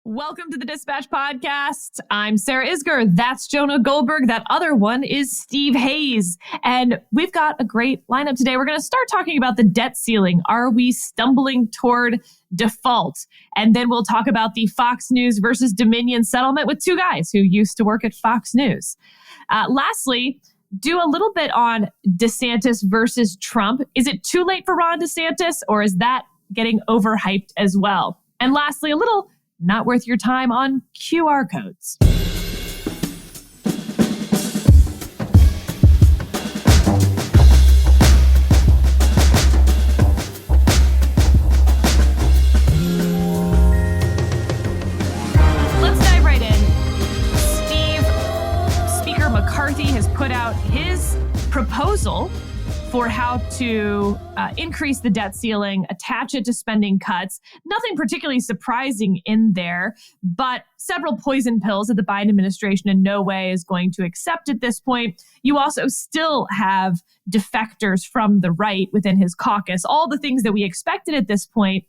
Welcome to the Dispatch Podcast. I'm Sarah Isger. That's Jonah Goldberg. That other one is Steve Hayes. And we've got a great lineup today. We're going to start talking about the debt ceiling. Are we stumbling toward default? And then we'll talk about the Fox News versus Dominion settlement with two guys who used to work at Fox News. Lastly, do a little bit on DeSantis versus Trump. Is it too late for Ron DeSantis, or is that getting overhyped as well? And lastly, a little not worth your time on QR codes. Let's dive right in. Speaker McCarthy has put out his proposal for how to increase the debt ceiling, attach it to spending cuts. Nothing particularly surprising in there, but several poison pills that the Biden administration in no way is going to accept at this point. You also still have defectors from the right within his caucus, all the things that we expected at this point.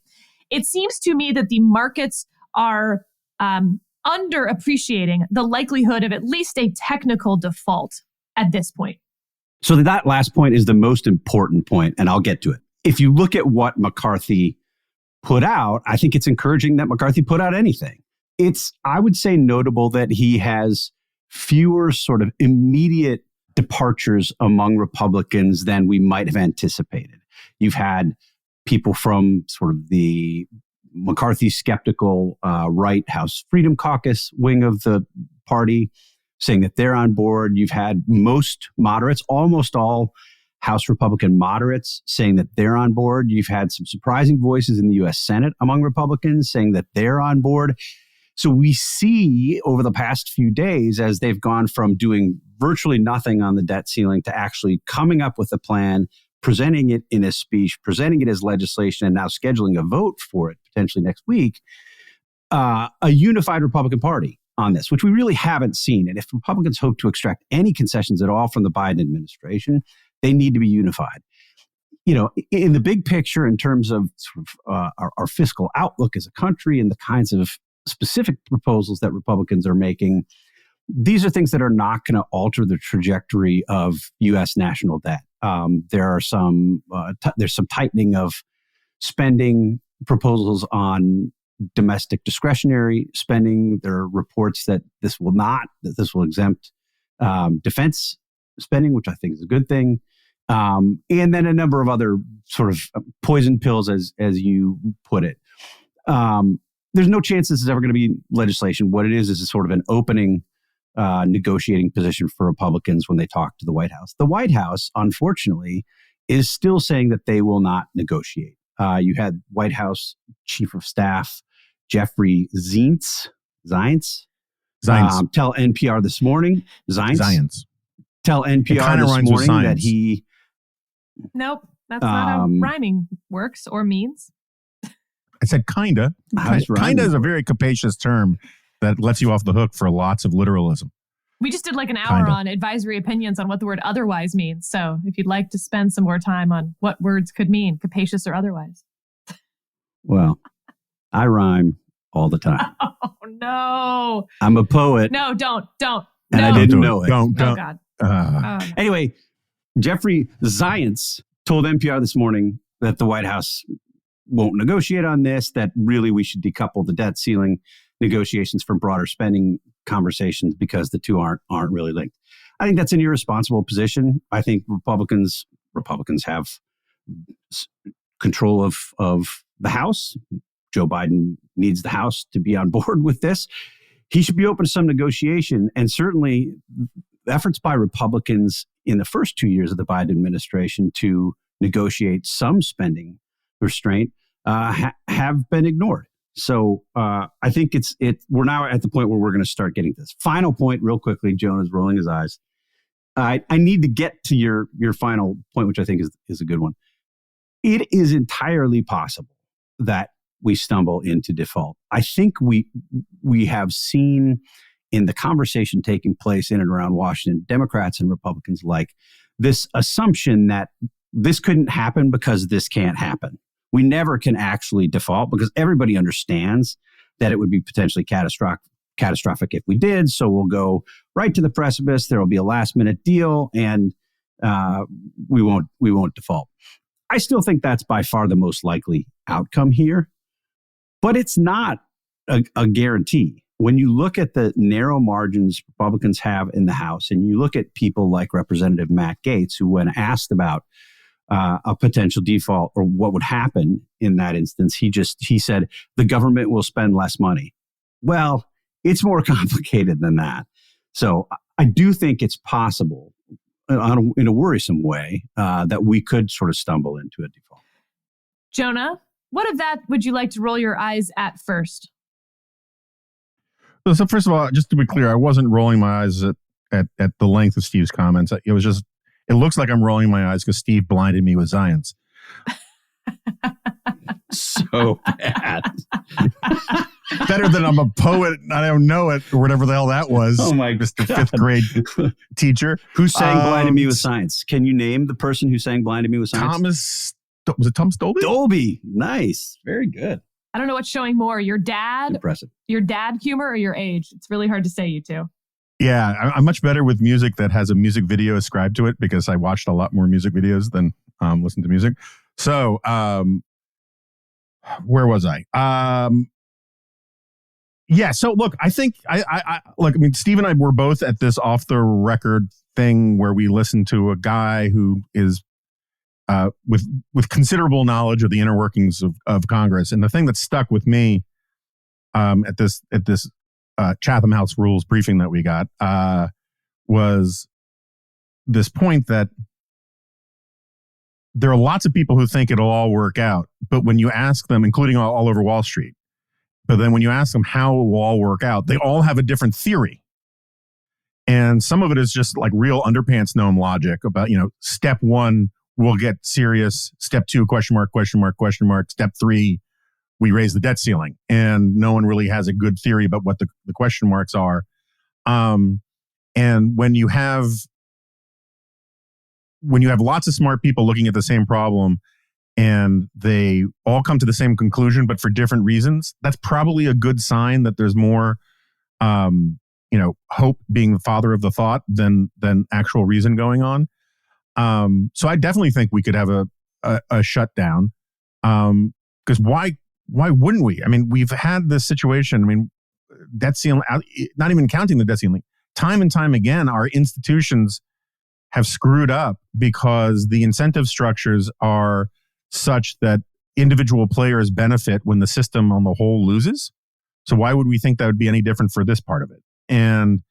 It seems to me that the markets are underappreciating the likelihood of at least a technical default at this point. So that last point is the most important point, and I'll get to it. If you look at what McCarthy put out, I think it's encouraging that McCarthy put out anything. It's, I would say, notable that he has fewer sort of immediate departures among Republicans than we might have anticipated. You've had people from sort of the McCarthy skeptical right House Freedom Caucus wing of the party saying that they're on board. You've had most moderates, almost all House Republican moderates, saying that they're on board. You've had some surprising voices in the U.S. Senate among Republicans saying that they're on board. So we see over the past few days, as they've gone from doing virtually nothing on the debt ceiling to actually coming up with a plan, presenting it in a speech, presenting it as legislation, and now scheduling a vote for it potentially next week, a unified Republican Party on this, which we really haven't seen. And if Republicans hope to extract any concessions at all from the Biden administration, they need to be unified. You know, in the big picture, in terms of sort of our fiscal outlook as a country and the kinds of specific proposals that Republicans are making, these are things that are not going to alter the trajectory of U.S. national debt. There's some tightening of spending proposals on domestic discretionary spending. There are reports that this will exempt defense spending, which I think is a good thing. And then a number of other sort of poison pills, as you put it. There's no chance this is ever going to be legislation. What it is sort of an opening negotiating position for Republicans when they talk to the White House. The White House, unfortunately, is still saying that they will not negotiate. You had White House Chief of Staff Jeffrey Zients tell NPR this morning. Zients. Tell NPR this morning that he... Nope, that's not how rhyming works or means. I said kinda. Kinda is a very capacious term that lets you off the hook for lots of literalism. We just did like an hour on advisory opinions on what the word otherwise means. So if you'd like to spend some more time on what words could mean, capacious or otherwise. Well, I rhyme all the time. Oh, no. I'm a poet. No, don't. And I didn't know it. Don't. Oh, God. No. Anyway, Jeffrey Zients told NPR this morning that the White House won't negotiate on this, that really we should decouple the debt ceiling negotiations from broader spending conversations because the two aren't really linked. I think that's an irresponsible position. I think Republicans have control of the House. Joe Biden needs the House to be on board with this. He should be open to some negotiation. And certainly efforts by Republicans in the first 2 years of the Biden administration to negotiate some spending restraint have been ignored. So I think we're now at the point where we're going to start getting this. Final point real quickly. Jonah's rolling his eyes. I need to get to your final point, which I think is a good one. It is entirely possible that we stumble into default. I think we have seen in the conversation taking place in and around Washington, Democrats and Republicans like this assumption that this couldn't happen because this can't happen. We never can actually default because everybody understands that it would be potentially catastrophic if we did. So we'll go right to the precipice. There will be a last minute deal, and we won't default. I still think that's by far the most likely outcome here, but it's not a guarantee. When you look at the narrow margins Republicans have in the House, and you look at people like Representative Matt Gaetz, who, when asked about a potential default or what would happen in that instance, he said the government will spend less money. Well, it's more complicated than that. So I do think it's possible in a worrisome way that we could sort of stumble into a default. Jonah, what of that would you like to roll your eyes at first? So first of all, just to be clear, I wasn't rolling my eyes at the length of Steve's comments. It was just, it looks like I'm rolling my eyes because Steve blinded me with science. So bad. Better than I'm a poet, I don't know it, or whatever the hell that was. Oh my Mr. God. Fifth grade teacher. Who sang Blinded Me with Science? Can you name the person who sang Blinded Me with Science? Was it Thomas Dolby? Dolby. Nice. Very good. I don't know what's showing more, your dad, Impressive. Your dad humor, or your age. It's really hard to say, you two. Yeah, I'm much better with music that has a music video ascribed to it because I watched a lot more music videos than listened to music. So, where was I? Yeah. So look, I think I mean, Steve and I were both at this off the record thing where we listened to a guy who is with considerable knowledge of the inner workings of Congress. And the thing that stuck with me at this Chatham House Rules briefing that we got was this point that there are lots of people who think it'll all work out, but when you ask them, including all over Wall Street, but then when you ask them how it will all work out, they all have a different theory. And some of it is just like real underpants gnome logic about, step one, we'll get serious. Step two, question mark, question mark, question mark. Step three, we raise the debt ceiling. And no one really has a good theory about what the question marks are. And when you have lots of smart people looking at the same problem and they all come to the same conclusion, but for different reasons, that's probably a good sign that there's more, hope being the father of the thought than actual reason going on. So I definitely think we could have a shutdown. Because why wouldn't we? I mean, we've had this situation. I mean, debt ceiling, not even counting the debt ceiling, time and time again, our institutions have screwed up because the incentive structures are such that individual players benefit when the system on the whole loses. So why would we think that would be any different for this part of it? And,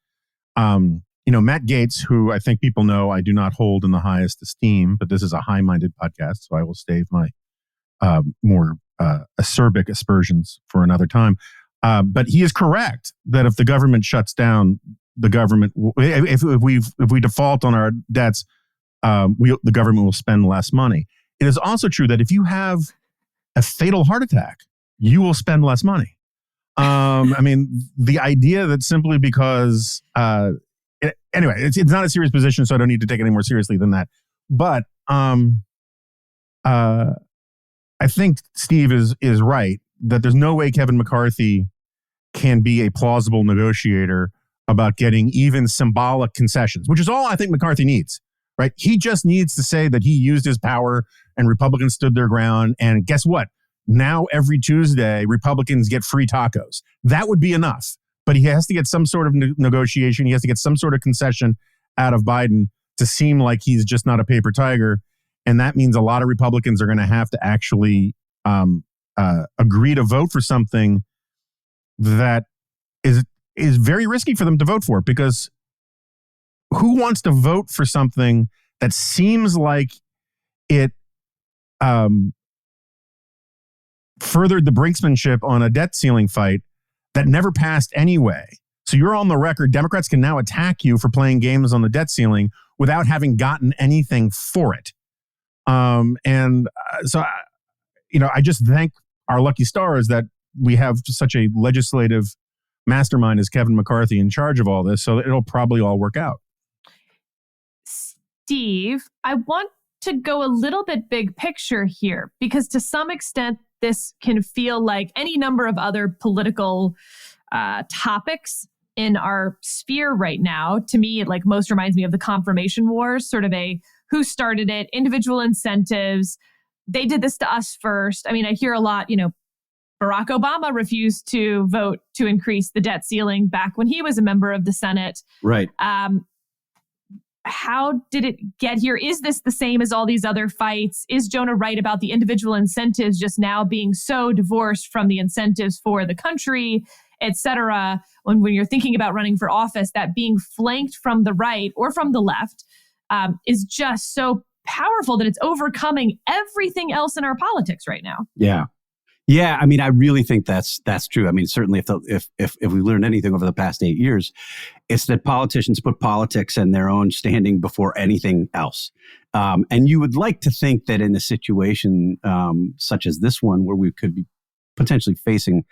Matt Gaetz, who I think people know I do not hold in the highest esteem, but this is a high-minded podcast, so I will save my more acerbic aspersions for another time. But he is correct that if the government shuts down, the government, if we default on our debts, the government will spend less money. It is also true that if you have a fatal heart attack, you will spend less money. I mean, the idea that simply because, anyway, it's not a serious position, so I don't need to take it any more seriously than that. But I think Steve is right that there's no way Kevin McCarthy can be a plausible negotiator about getting even symbolic concessions, which is all I think McCarthy needs, right? He just needs to say that he used his power and Republicans stood their ground. And guess what? Now every Tuesday, Republicans get free tacos. That would be enough. But he has to get some sort of negotiation. He has to get some sort of concession out of Biden to seem like he's just not a paper tiger. And that means a lot of Republicans are going to have to actually agree to vote for something that is very risky for them to vote for, because who wants to vote for something that seems like it furthered the brinksmanship on a debt ceiling fight that never passed anyway? So you're on the record. Democrats can now attack you for playing games on the debt ceiling without having gotten anything for it. So I just thank our lucky stars that we have such a legislative mastermind as Kevin McCarthy in charge of all this, so it'll probably all work out. Steve, I want to go a little bit big picture here, because to some extent, this can feel like any number of other political topics in our sphere right now. To me, it like most reminds me of the confirmation wars, sort of a who started it, individual incentives. They did this to us first. I mean, I hear a lot, Barack Obama refused to vote to increase the debt ceiling back when he was a member of the Senate. Right. How did it get here? Is this the same as all these other fights? Is Jonah right about the individual incentives just now being so divorced from the incentives for the country, et cetera? When you're thinking about running for office, that being flanked from the right or from the left is just so powerful that it's overcoming everything else in our politics right now. Yeah, I mean, I really think that's true. I mean, certainly if we learned anything over the past 8 years, it's that politicians put politics and their own standing before anything else. And you would like to think that in a situation such as this one, where we could be potentially facing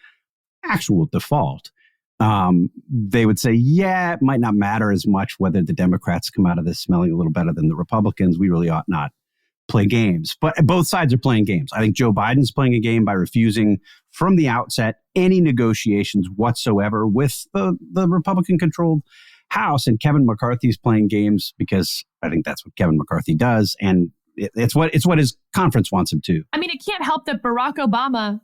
actual default, they would say, yeah, it might not matter as much whether the Democrats come out of this smelling a little better than the Republicans. We really ought not play games. But both sides are playing games. I think Joe Biden's playing a game by refusing from the outset any negotiations whatsoever with the Republican-controlled House. And Kevin McCarthy's playing games because I think that's what Kevin McCarthy does. And it's what his conference wants him to. I mean, it can't help that Barack Obama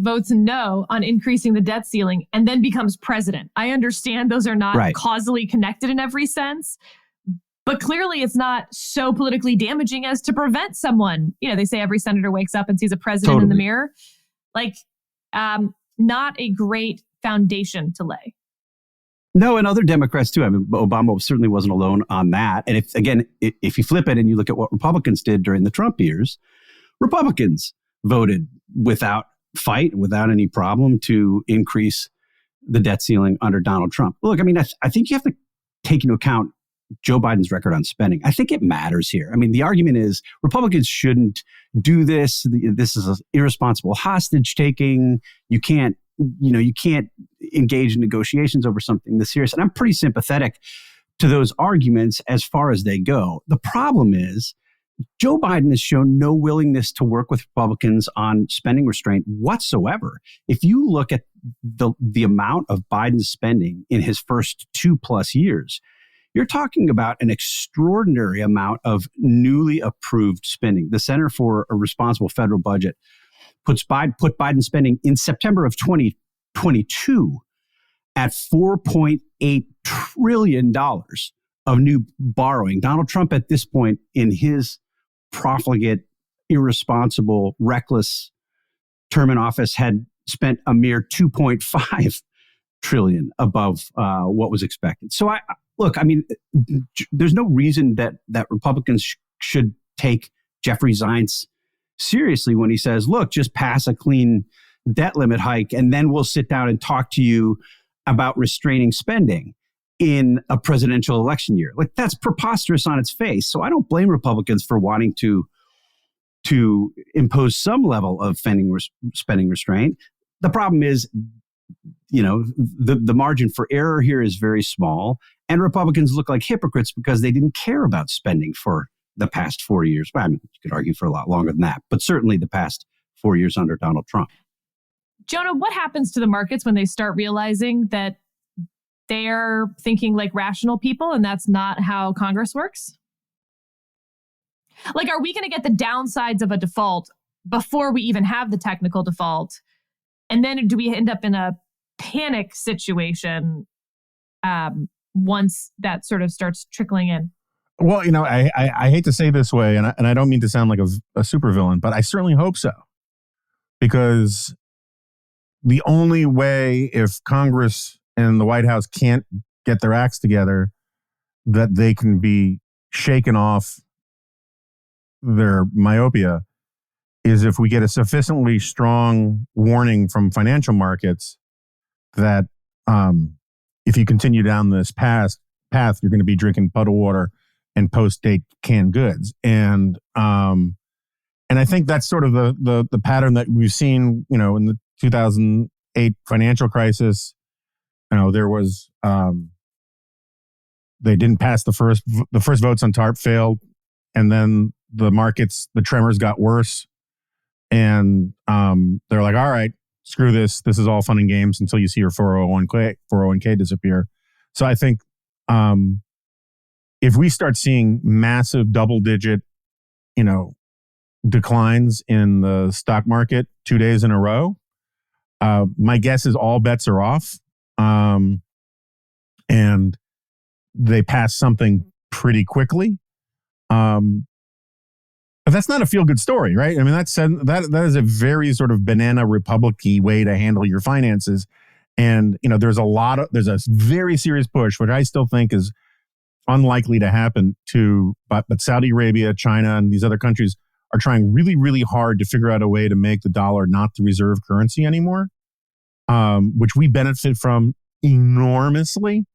votes no on increasing the debt ceiling and then becomes president. I understand those are not causally connected in every sense. But clearly it's not so politically damaging as to prevent someone. They say every senator wakes up and sees a president in the mirror. Like, not a great foundation to lay. No, and other Democrats too. I mean, Obama certainly wasn't alone on that. And if you flip it and you look at what Republicans did during the Trump years, Republicans voted without fight, without any problem to increase the debt ceiling under Donald Trump. Look, I mean, I think you have to take into account Joe Biden's record on spending. I think it matters here. I mean, the argument is Republicans shouldn't do this. This is an irresponsible hostage taking. You can't engage in negotiations over something this serious. And I'm pretty sympathetic to those arguments as far as they go. The problem is Joe Biden has shown no willingness to work with Republicans on spending restraint whatsoever. If you look at the amount of Biden's spending in his first 2+ years, you're talking about an extraordinary amount of newly approved spending. The Center for a Responsible Federal Budget put Biden spending in September of 2022 at $4.8 trillion of new borrowing. Donald Trump at this point in his profligate, irresponsible, reckless term in office had spent a mere 2.5 trillion above what was expected. So Look, I mean, there's no reason that Republicans should take Jeffrey Zients seriously when he says, look, just pass a clean debt limit hike and then we'll sit down and talk to you about restraining spending in a presidential election year. Like, that's preposterous on its face. So I don't blame Republicans for wanting to impose some level of spending restraint. The problem is, the margin for error here is very small. And Republicans look like hypocrites because they didn't care about spending for the past 4 years. Well, I mean, you could argue for a lot longer than that, but certainly the past 4 years under Donald Trump. Jonah, what happens to the markets when they start realizing that they're thinking like rational people and that's not how Congress works? Like, are we going to get the downsides of a default before we even have the technical default? And then do we end up in a panic situation once that sort of starts trickling in? Well, I hate to say this way, and I don't mean to sound like a supervillain, but I certainly hope so. Because the only way, if Congress and the White House can't get their acts together, that they can be shaken off their myopia, is if we get a sufficiently strong warning from financial markets that if you continue down this path, you're going to be drinking puddle water and post-date canned goods. And I think that's sort of the pattern that we've seen, in the 2008 financial crisis. There was they didn't pass the first votes on TARP failed, and then the markets, the tremors got worse. And they're like, all right, screw this. This is all fun and games until you see your 401k disappear. So I think if we start seeing massive double-digit, declines in the stock market 2 days in a row, my guess is all bets are off, and they pass something pretty quickly. But that's not a feel-good story, right? I mean, that is a very sort of banana republic-y way to handle your finances. And, there's a very serious push, which I still think is unlikely to happen but Saudi Arabia, China, and these other countries are trying really, really hard to figure out a way to make the dollar not the reserve currency anymore, which we benefit from enormously.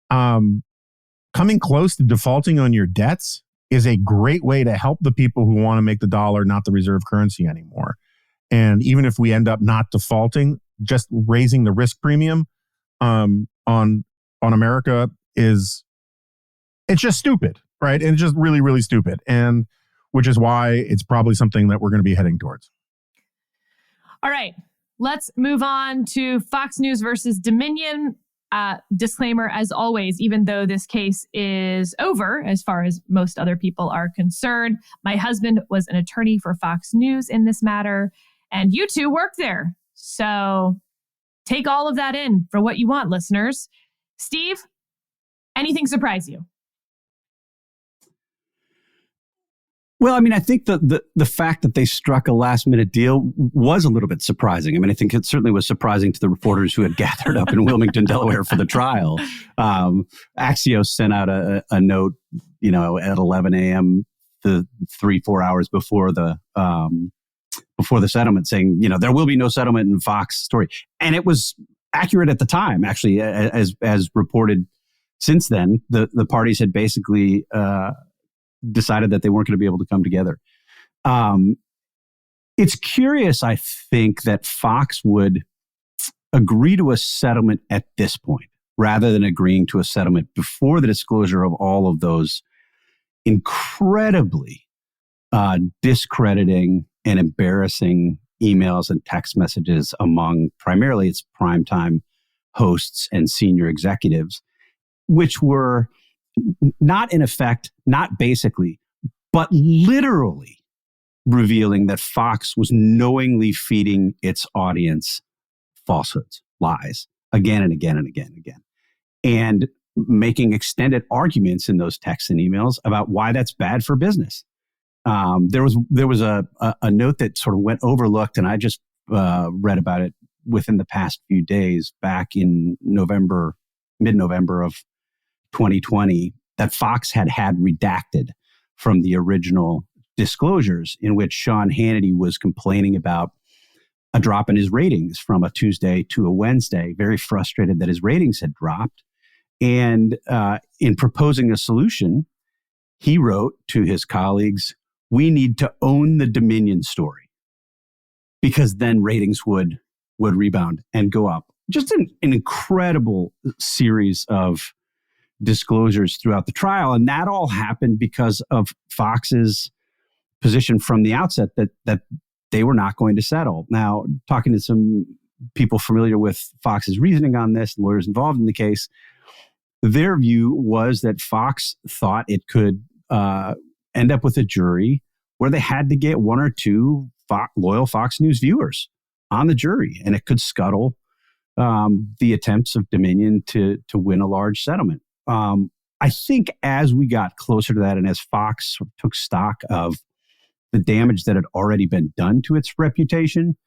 Coming close to defaulting on your debts is a great way to help the people who want to make the dollar not the reserve currency anymore. And even if we end up not defaulting, just raising the risk premium on America it's just stupid, right? And it's just really, really stupid. And which is why it's probably something that we're going to be heading towards. All right, let's move on to Fox News versus Dominion. Disclaimer, as always, even though this case is over, as far as most other people are concerned, my husband was an attorney for Fox News in this matter, and you two work there. So take all of that in for what you want, listeners. Steve, anything surprise you? Well, I mean, I think the fact that they struck a last minute deal was a little bit surprising. I mean, I think it certainly was surprising to the reporters who had gathered up in Wilmington, Delaware for the trial. Axios sent out a note, at 11 a.m. the 3-4 hours before the settlement, saying, there will be no settlement in Fox story, and it was accurate at the time. Actually, as reported since then, the parties had basically decided that they weren't going to be able to come together. It's curious, I think, that Fox would agree to a settlement at this point, rather than agreeing to a settlement before the disclosure of all of those incredibly discrediting and embarrassing emails and text messages among primarily its primetime hosts and senior executives, which were not in effect, not basically, but literally revealing that Fox was knowingly feeding its audience falsehoods, lies, again and again and again and again, and making extended arguments in those texts and emails about why that's bad for business. There was a note that sort of went overlooked, and I just read about it within the past few days, back in mid-November of 2020, that Fox had redacted from the original disclosures, in which Sean Hannity was complaining about a drop in his ratings from a Tuesday to a Wednesday, very frustrated that his ratings had dropped. And in proposing a solution, he wrote to his colleagues, "We need to own the Dominion story, because then ratings would rebound and go up." Just an incredible series of disclosures throughout the trial. And that all happened because of Fox's position from the outset that they were not going to settle. Now, talking to some people familiar with Fox's reasoning on this, lawyers involved in the case, their view was that Fox thought it could end up with a jury where they had to get one or two loyal Fox News viewers on the jury, and it could scuttle the attempts of Dominion to win a large settlement. I think as we got closer to that, and as Fox took stock of the damage that had already been done to its reputation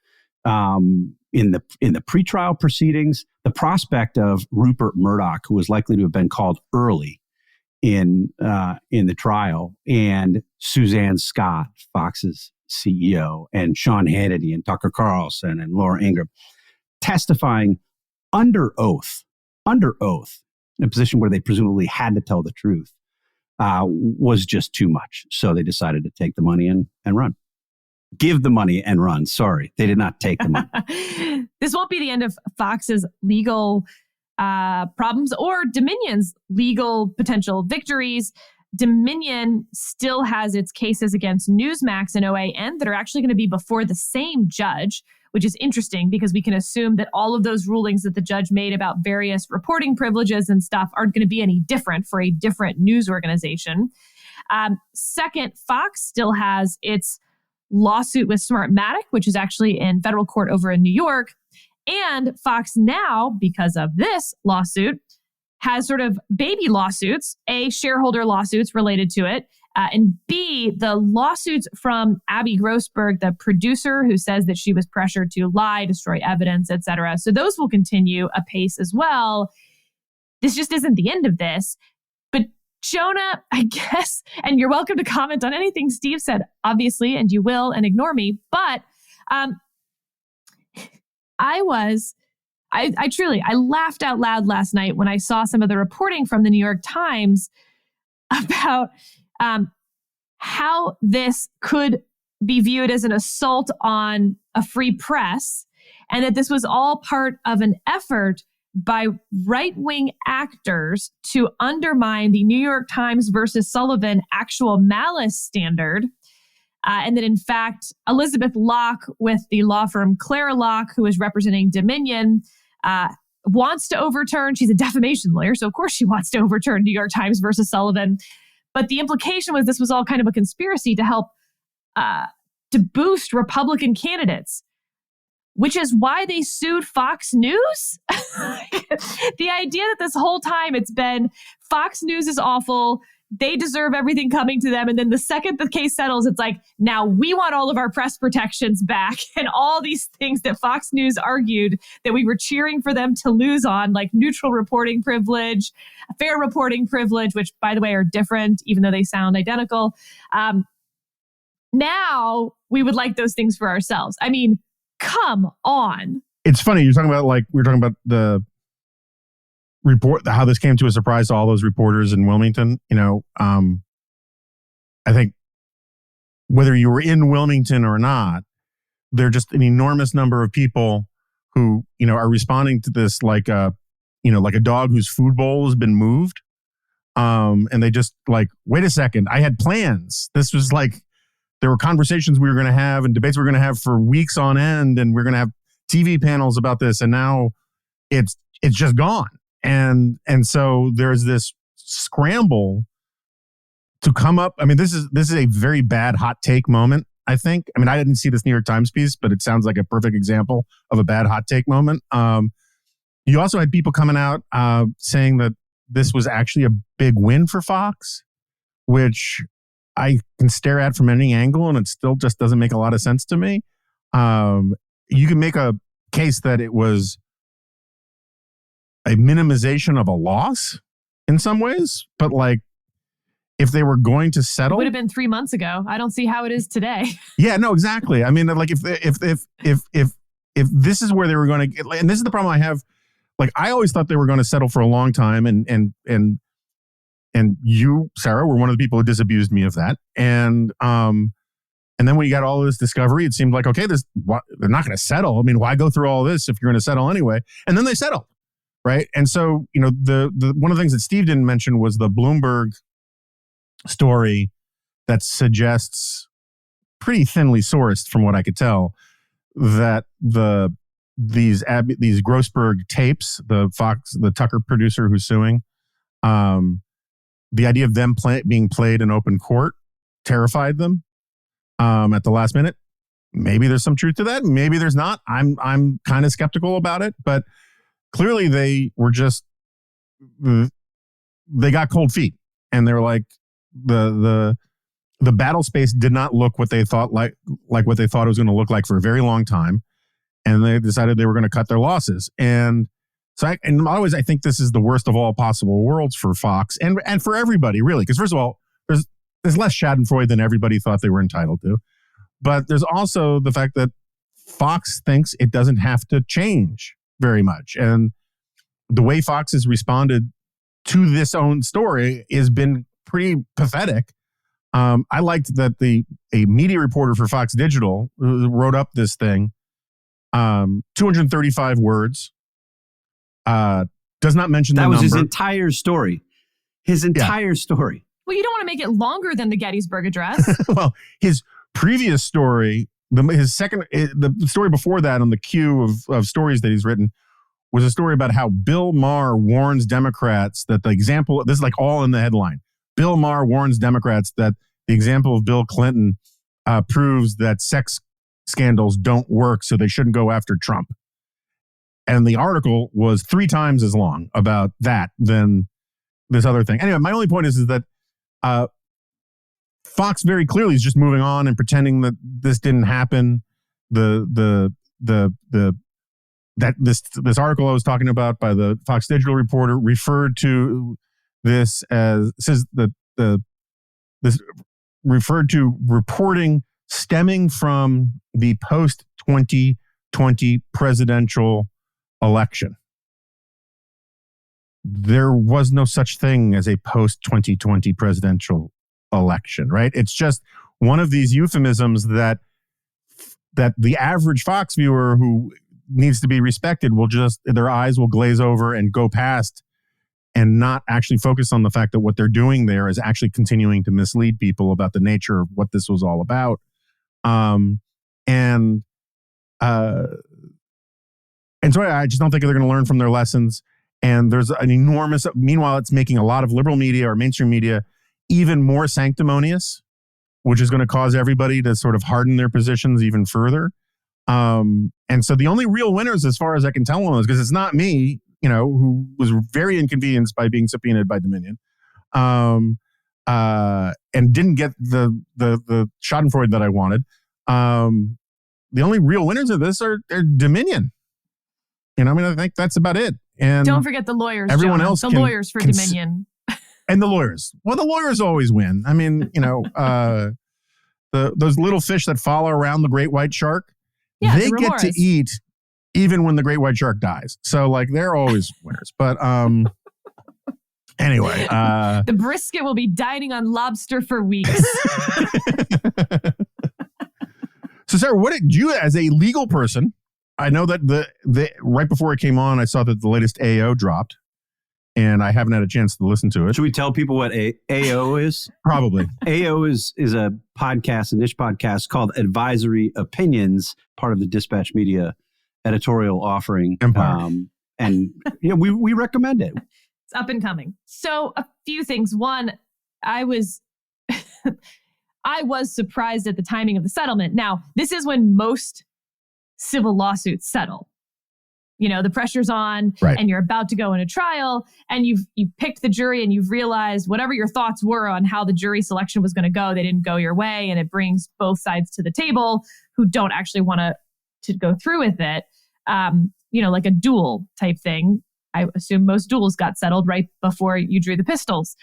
in the pretrial proceedings, the prospect of Rupert Murdoch, who was likely to have been called early in the trial, and Suzanne Scott, Fox's CEO, and Sean Hannity and Tucker Carlson and Laura Ingraham testifying under oath, in a position where they presumably had to tell the truth, was just too much. So they decided to take the money and run. Give the money and run. Sorry, they did not take the money. This won't be the end of Fox's legal problems or Dominion's legal potential victories. Dominion still has its cases against Newsmax and OAN that are actually going to be before the same judge, which is interesting because we can assume that all of those rulings that the judge made about various reporting privileges and stuff aren't going to be any different for a different news organization. Second, Fox still has its lawsuit with Smartmatic, which is actually in federal court over in New York. And Fox now, because of this lawsuit, has sort of baby lawsuits, A, shareholder lawsuits related to it, and B, the lawsuits from Abby Grossberg, the producer who says that she was pressured to lie, destroy evidence, et cetera. So those will continue apace as well. This just isn't the end of this. But Jonah, I guess, and you're welcome to comment on anything Steve said, obviously, and you will, and ignore me. But I laughed out loud last night when I saw some of the reporting from the New York Times about how this could be viewed as an assault on a free press, and that this was all part of an effort by right-wing actors to undermine the New York Times versus Sullivan actual malice standard. And that, in fact, Elizabeth Locke with the law firm Clara Locke, who is representing Dominion, wants to overturn. She's a defamation lawyer, so of course she wants to overturn New York Times versus Sullivan. But the implication was this was all kind of a conspiracy to help to boost Republican candidates, which is why they sued Fox News. The idea that this whole time it's been Fox News is awful, they deserve everything coming to them. And then the second the case settles, it's like, now we want all of our press protections back and all these things that Fox News argued that we were cheering for them to lose on, like neutral reporting privilege, fair reporting privilege, which, by the way, are different, even though they sound identical. Now we would like those things for ourselves. I mean, come on. It's funny. You're talking about, like, we were talking about the report, how this came to a surprise to all those reporters in Wilmington. I think whether you were in Wilmington or not, there are just an enormous number of people who, are responding to this like a dog whose food bowl has been moved. And they just like, wait a second, I had plans. This was like, there were conversations we were going to have and debates we were going to have for weeks on end, and we're going to have TV panels about this, and now it's just gone. And so there's this scramble to come up. I mean, this is a very bad hot take moment, I think. I mean, I didn't see this New York Times piece, but it sounds like a perfect example of a bad hot take moment. You also had people coming out saying that this was actually a big win for Fox, which I can stare at from any angle, and it still just doesn't make a lot of sense to me. You can make a case that it was a minimization of a loss in some ways, but like, if they were going to settle, it would have been 3 months ago. I don't see how it is today. Yeah, no, exactly. I mean, like, if this is where they were going to get, and this is the problem I have. Like, I always thought they were going to settle for a long time, and you, Sarah, were one of the people who disabused me of that. And then when you got all of this discovery, it seemed like, okay, they're not going to settle. I mean, why go through all this if you're going to settle anyway? And then they settled, right? And so, the one of the things that Steve didn't mention was the Bloomberg story that suggests, pretty thinly sourced from what I could tell, that these Grossberg tapes, the Tucker producer who's suing, the idea of them being played in open court terrified them at the last minute. Maybe there's some truth to that. Maybe there's not. I'm kind of skeptical about it, but clearly they were just, they got cold feet, and they were like, the battle space did not look what they thought like what they thought it was going to look like for a very long time, and they decided they were going to cut their losses. And so, in a lot of ways, I think this is the worst of all possible worlds for Fox and for everybody, really. Because first of all, there's less Schadenfreude than everybody thought they were entitled to, but there's also the fact that Fox thinks it doesn't have to change very much, and the way Fox has responded to this own story has been pretty pathetic. I liked that a media reporter for Fox Digital wrote up this thing, 235 words, does not mention the number. That was his entire story. His entire story. Well, you don't want to make it longer than the Gettysburg Address. Well, his previous story, the story before that on the queue of stories that he's written was a story about how Bill Maher warns Democrats that the example, this is like all in the headline. Bill Maher warns Democrats that the example of Bill Clinton proves that sex scandals don't work, so they shouldn't go after Trump. And the article was 3 times as long about that than this other thing. Anyway, my only point is that Fox very clearly is just moving on and pretending that this didn't happen. This article I was talking about by the Fox Digital reporter referred to this as this referred to reporting stemming from the post-2020 presidential election. There was no such thing as a post-2020 presidential election, right? It's just one of these euphemisms that the average Fox viewer who needs to be respected will just, their eyes will glaze over and go past and not actually focus on the fact that what they're doing there is actually continuing to mislead people about the nature of what this was all about. And so I just don't think they're going to learn from their lessons. And there's an enormous, meanwhile, it's making a lot of liberal media or mainstream media even more sanctimonious, which is going to cause everybody to sort of harden their positions even further. And so the only real winners, as far as I can tell, is because it's not me, who was very inconvenienced by being subpoenaed by Dominion, and didn't get the Schadenfreude that I wanted. The only real winners of this are Dominion. I think that's about it. And don't forget the lawyers. Everyone John. else, the lawyers for Dominion, and the lawyers. Well, the lawyers always win. I mean, those little fish that follow around the great white shark, they get to eat even when the great white shark dies. So, they're always winners. But anyway, the brisket will be dining on lobster for weeks. So, Sarah, what did you, as a legal person? I know that the right before it came on, I saw that the latest AO dropped, and I haven't had a chance to listen to it. Should we tell people what AO is? Probably. AO is a podcast, a niche podcast called Advisory Opinions, part of the Dispatch Media editorial offering. Empire. And we recommend it. It's up and coming. So a few things. One, I was surprised at the timing of the settlement. Now, this is when most civil lawsuits settle. The pressure's on, right, and you're about to go in a trial, and you've picked the jury, and you've realized whatever your thoughts were on how the jury selection was going to go, they didn't go your way, and it brings both sides to the table who don't actually want to go through with it. Like a duel type thing. I assume most duels got settled right before you drew the pistols.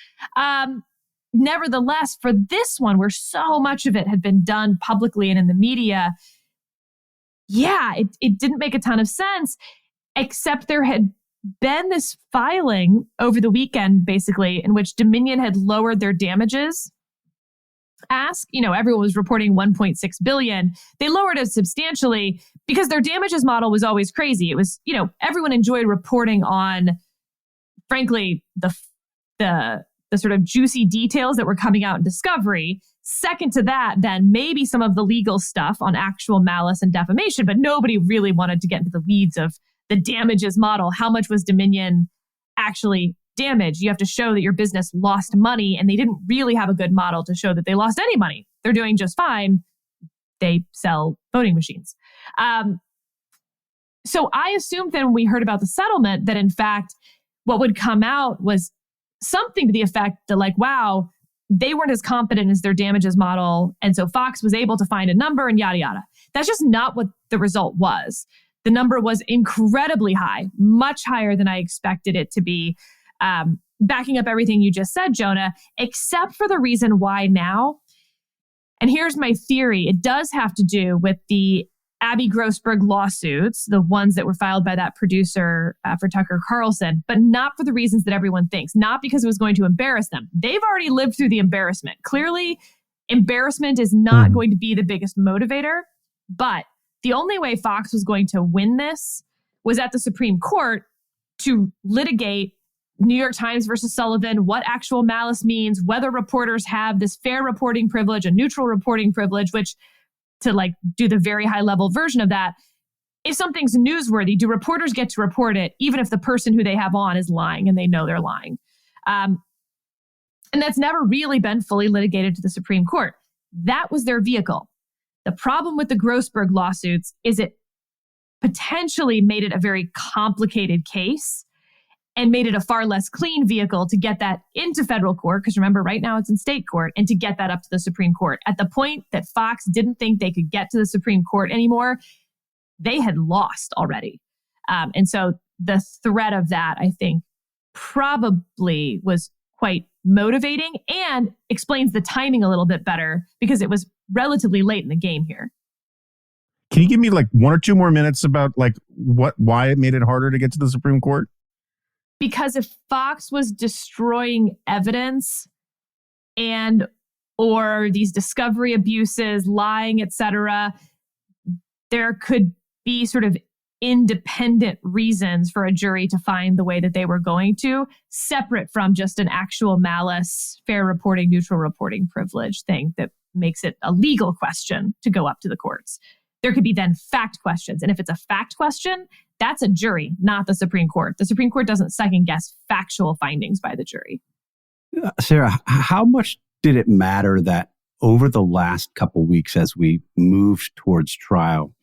Nevertheless, for this one, where so much of it had been done publicly and in the media, it didn't make a ton of sense, except there had been this filing over the weekend, basically, in which Dominion had lowered their damages ask. Everyone was reporting $1.6 billion. They lowered it substantially because their damages model was always crazy. It was, everyone enjoyed reporting on, frankly, the sort of juicy details that were coming out in discovery. Second to that, then maybe some of the legal stuff on actual malice and defamation, but nobody really wanted to get into the weeds of the damages model. How much was Dominion actually damaged? You have to show that your business lost money, and they didn't really have a good model to show that they lost any money. They're doing just fine. They sell voting machines. So I assumed then when we heard about the settlement that in fact, what would come out was something to the effect that wow, they weren't as confident as their damages model. And so Fox was able to find a number and yada, yada. That's just not what the result was. The number was incredibly high, much higher than I expected it to be. Backing up everything you just said, Jonah, except for the reason why now. And here's my theory. It does have to do with the Abby Grossberg lawsuits, the ones that were filed by that producer for Tucker Carlson, but not for the reasons that everyone thinks, not because it was going to embarrass them. They've already lived through the embarrassment. Clearly, embarrassment is not going to be the biggest motivator, but the only way Fox was going to win this was at the Supreme Court to litigate New York Times versus Sullivan, what actual malice means, whether reporters have this fair reporting privilege, a neutral reporting privilege, which to like do the very high level version of that, if something's newsworthy, do reporters get to report it even if the person who they have on is lying and they know they're lying? And that's never really been fully litigated to the Supreme Court. That was their vehicle. The problem with the Grossberg lawsuits is it potentially made it a very complicated case and made it a far less clean vehicle to get that into federal court. Because remember, right now it's in state court, and to get that up to the Supreme Court. At the point that Fox didn't think they could get to the Supreme Court anymore, they had lost already. And so the threat of that, I think, probably was quite motivating and explains the timing a little bit better because it was relatively late in the game here. Can you give me like 1 or 2 more minutes about like why it made it harder to get to the Supreme Court? Because if Fox was destroying evidence and or these discovery abuses, lying, etc., there could be sort of independent reasons for a jury to find the way that they were going to, separate from just an actual malice, fair reporting, neutral reporting privilege thing that makes it a legal question to go up to the courts. There could be then fact questions. And if it's a fact question, that's a jury, not the Supreme Court. The Supreme Court doesn't second guess factual findings by the jury. Sarah, how much did it matter that over the last couple of weeks as we moved towards trial,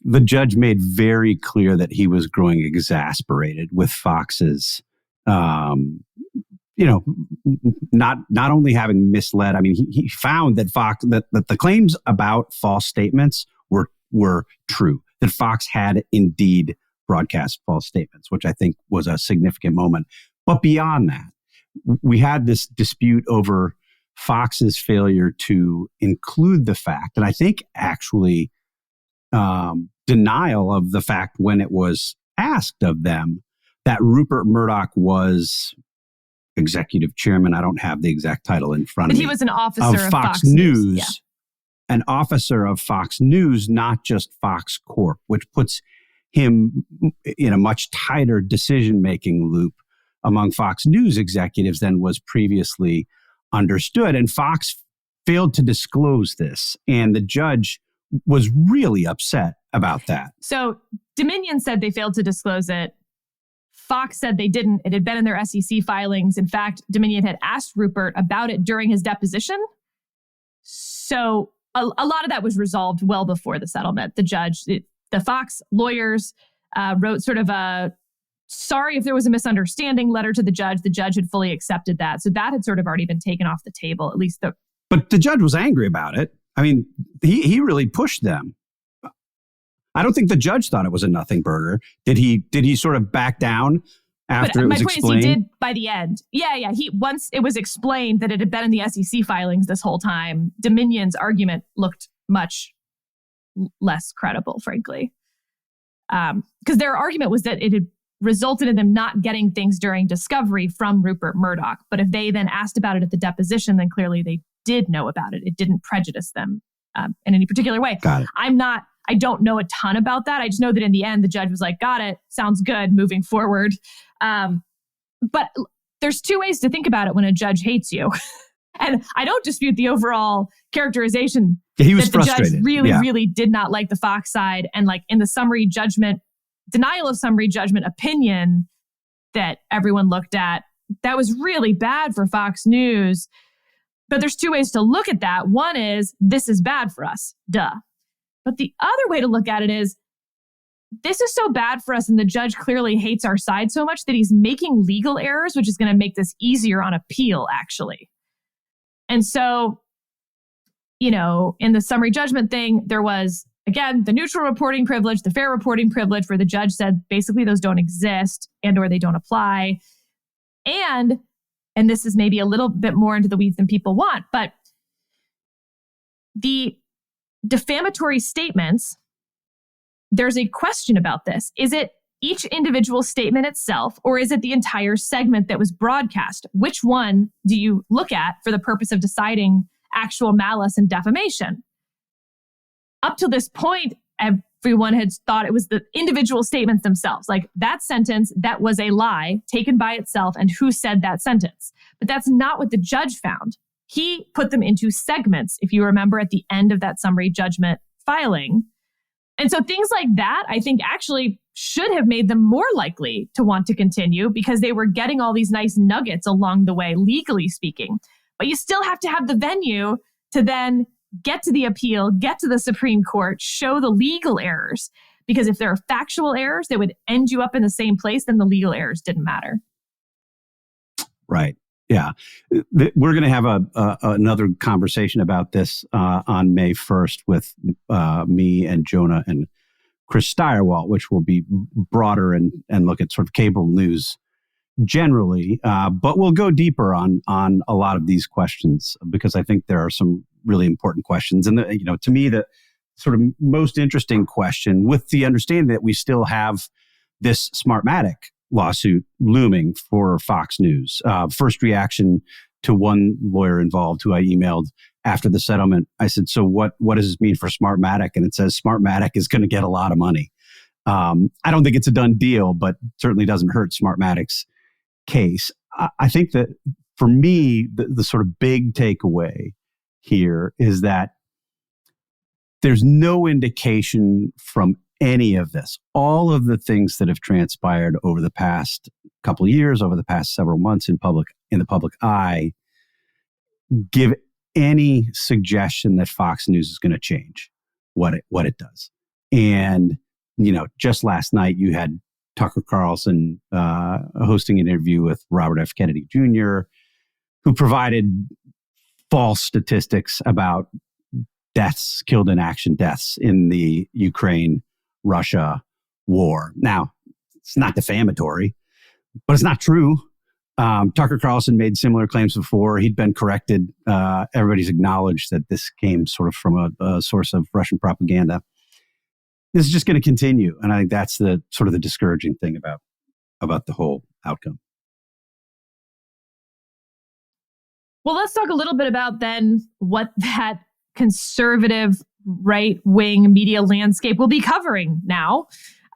the judge made very clear that he was growing exasperated with Fox's, not only having misled. I mean, he found that Fox that the claims about false statements were true. That Fox had indeed broadcast false statements, which I think was a significant moment. But beyond that, we had this dispute over Fox's failure to include the fact, and I think actually denial of the fact when it was asked of them that Rupert Murdoch was executive chairman. I don't have the exact title in front of me. But he was an officer of Fox News. Yeah. An officer of Fox News, not just Fox Corp, which puts him in a much tighter decision-making loop among Fox News executives than was previously understood. And Fox failed to disclose this. And the judge was really upset about that. So Dominion said they failed to disclose it. Fox said they didn't. It had been in their SEC filings. In fact, Dominion had asked Rupert about it during his deposition. So a lot of that was resolved well before the settlement. The Fox lawyers wrote sort of a sorry if there was a misunderstanding letter to the judge. The judge had fully accepted that. So that had sort of already been taken off the table, at least. But the judge was angry about it. I mean, he really pushed them. I don't think the judge thought it was a nothing burger. Did he sort of back down after it was explained? My point is he did by the end. Yeah. Once it was explained that it had been in the SEC filings this whole time, Dominion's argument looked much less credible, frankly. Because their argument was that it had resulted in them not getting things during discovery from Rupert Murdoch. But if they then asked about it at the deposition, then clearly they did know about it. It didn't prejudice them in any particular way. Got it. I don't know a ton about that. I just know that in the end, the judge was like, got it, sounds good, moving forward. But there's 2 ways to think about it when a judge hates you. And I don't dispute the overall characterization he was that the frustrated. Judge really did not like the Fox side. And like in the summary judgment, denial of summary judgment opinion that everyone looked at, that was really bad for Fox News. But there's 2 ways to look at that. One is, this is bad for us, duh. But the other way to look at it is, this is so bad for us and the judge clearly hates our side so much that he's making legal errors, which is going to make this easier on appeal, actually. And so, in the summary judgment thing, there was, again, the neutral reporting privilege, the fair reporting privilege, where the judge said basically those don't exist and or they don't apply. And this is maybe a little bit more into the weeds than people want, but the defamatory statements, there's a question about this. Is it each individual statement itself, or is it the entire segment that was broadcast? Which one do you look at for the purpose of deciding actual malice and defamation? Up to this point, everyone had thought it was the individual statements themselves. Like that sentence, that was a lie taken by itself and who said that sentence. But that's not what the judge found. He put them into segments, if you remember at the end of that summary judgment filing. And so things like that, I think actually should have made them more likely to want to continue because they were getting all these nice nuggets along the way, legally speaking. But you still have to have the venue to then get to the appeal, get to the Supreme Court, show the legal errors. Because if there are factual errors that would end you up in the same place, then the legal errors didn't matter. Right. Yeah. We're going to have another conversation about this on May 1st with me and Jonah and Chris Steyerwalt, which will be broader and look at sort of cable news generally. But we'll go deeper on a lot of these questions because I think there are some really important questions. And, to me, the sort of most interesting question, with the understanding that we still have this Smartmatic lawsuit looming for Fox News. First reaction to one lawyer involved who I emailed after the settlement, I said, so what does this mean for Smartmatic? And it says Smartmatic is going to get a lot of money. I don't think it's a done deal, but certainly doesn't hurt Smartmatic's case. I think that for me, the sort of big takeaway here is that there's no indication from any of this, all of the things that have transpired over the past couple of years, over the past several months in the public eye, give any suggestion that Fox News is going to change what it does. And just last night you had Tucker Carlson hosting an interview with Robert F. Kennedy Jr., who provided false statistics about deaths, killed in action deaths in the Ukraine-Russia war. Now, it's not defamatory, but it's not true. Tucker Carlson made similar claims before. He'd been corrected. Everybody's acknowledged that this came sort of from a source of Russian propaganda. This is just going to continue. And I think that's the sort of the discouraging thing about the whole outcome. Well, let's talk a little bit about then what that conservative right-wing media landscape will be covering now.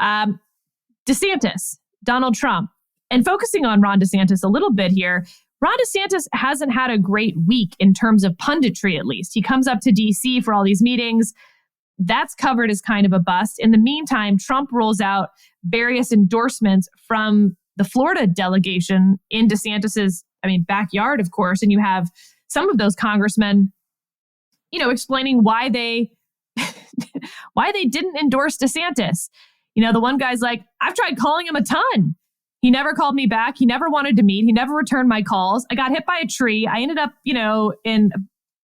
DeSantis, Donald Trump, and focusing on Ron DeSantis a little bit here, Ron DeSantis hasn't had a great week in terms of punditry, at least. He comes up to D.C. for all these meetings. That's covered as kind of a bust. In the meantime, Trump rolls out various endorsements from the Florida delegation in DeSantis's, backyard, of course. And you have some of those congressmen, explaining why they didn't endorse DeSantis. The one guy's like, I've tried calling him a ton. He never called me back. He never wanted to meet. He never returned my calls. I got hit by a tree. I ended up, in